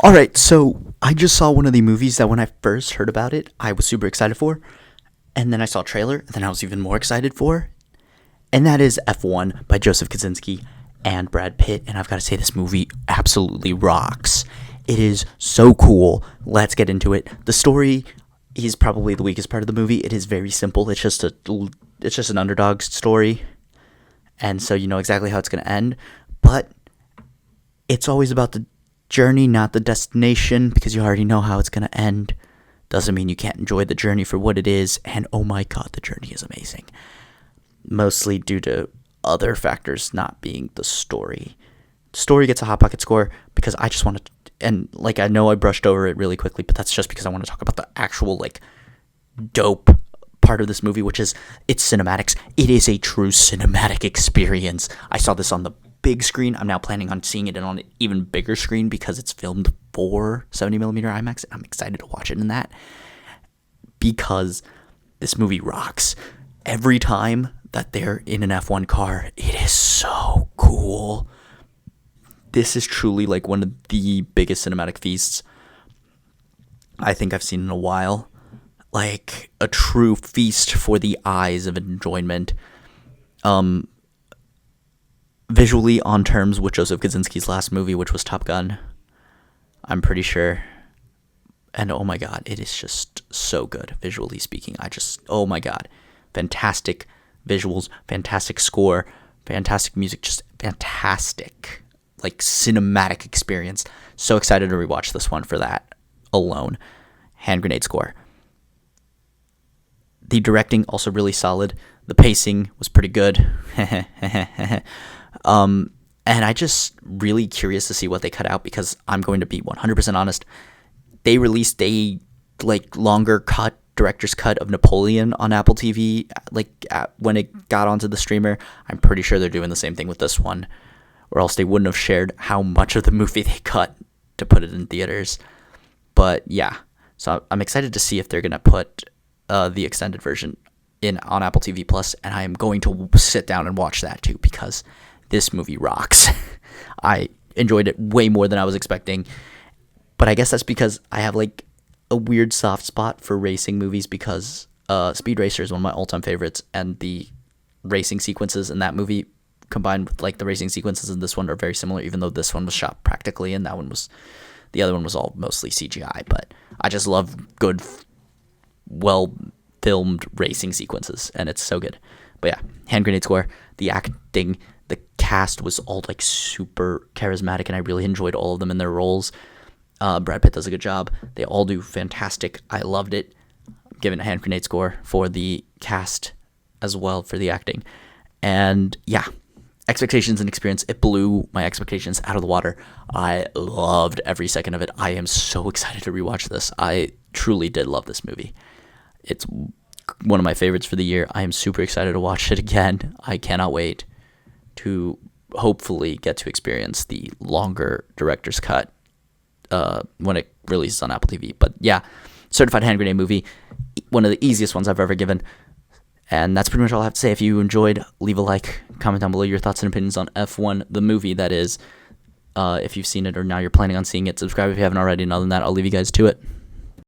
Alright, so I just saw one of the movies that when I first heard about it, I was super excited for. And then I saw a trailer, and then I was even more excited for. And that is F1 by Joseph Kosinski and Brad Pitt. And I've got to say, this movie absolutely rocks. It is so cool. Let's get into it. The story is probably the weakest part of the movie. It is very simple. It's just an underdog story. And so you know exactly how it's going to end. But it's always about the journey, not the destination, because you already know how it's going to end. Doesn't mean you can't enjoy the journey for what it is. And oh my god, the journey is amazing. Mostly due to other factors not being the story. Story gets a Hot Pocket score because I just want to, and like I know I brushed over it really quickly, but that's just because I want to talk about the actual like dope part of this movie, which is its cinematics. It is a true cinematic experience. I saw this on the big screen. I'm now planning on seeing it on an even bigger screen because it's filmed for 70mm IMAX. I'm excited to watch it in that because this movie rocks. Every time that they're in an F1 car, it is so cool. This is truly like one of the biggest cinematic feasts I think I've seen in a while. Like a true feast for the eyes of enjoyment. Visually on terms with Joseph Kosinski's last movie, which was Top Gun, I'm pretty sure. And oh my god, it is just so good, visually speaking. Oh my god. Fantastic visuals, fantastic score, fantastic music, just fantastic, like cinematic experience. So excited to rewatch this one for that alone. Hand grenade score. The directing also really solid. The pacing was pretty good. And I just really curious to see what they cut out because I'm going to be 100% honest. They released a like longer cut, director's cut of Napoleon on Apple TV when it got onto the streamer. I'm pretty sure they're doing the same thing with this one, or else they wouldn't have shared how much of the movie they cut to put it in theaters. But yeah, so I'm excited to see if they're gonna put the extended version on Apple TV Plus, and I am going to sit down and watch that too because this movie rocks. I enjoyed it way more than I was expecting, but I guess that's because I have like a weird soft spot for racing movies because Speed Racer is one of my all-time favorites, and the racing sequences in that movie combined with like the racing sequences in this one are very similar, even though this one was shot practically and the other one was all mostly CGI. But I just love good, well filmed racing sequences, and it's so good. But yeah, hand grenade score, the acting, the cast was all like super charismatic, and I really enjoyed all of them in their roles. Brad Pitt does a good job. They all do fantastic. I loved it. I'm giving a hand grenade score for the cast as well for the acting. And yeah, expectations and experience, it blew my expectations out of the water. I loved every second of it. I am so excited to rewatch this. I truly did love this movie. It's one of my favorites for the year. I am super excited to watch it again. I cannot wait to hopefully get to experience the longer director's cut when it releases on Apple TV. But yeah, certified hand grenade movie, one of the easiest ones I've ever given. And that's pretty much all I have to say. If you enjoyed, leave a like, comment down below your thoughts and opinions on F1, the movie that is. If you've seen it or now you're planning on seeing it, subscribe if you haven't already. And other than that, I'll leave you guys to it.